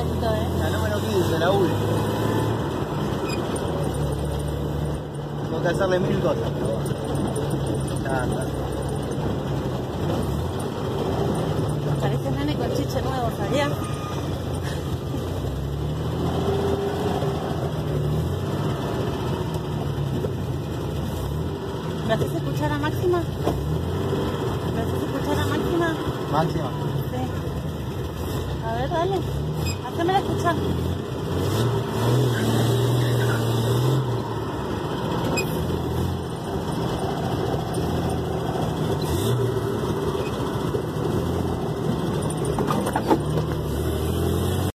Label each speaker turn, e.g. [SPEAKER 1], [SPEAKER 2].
[SPEAKER 1] lejito,
[SPEAKER 2] La número 15, la última. Tengo que hacerle 1000 cosas, pero bueno. Ya está.
[SPEAKER 1] Parece nene con chiche nuevo, ¿sabías? ¿Me haces escuchar a Máxima? ¿Me haces escuchar a Máxima?
[SPEAKER 2] Máxima.
[SPEAKER 1] Sí. A ver, dale. Hacémela escuchar.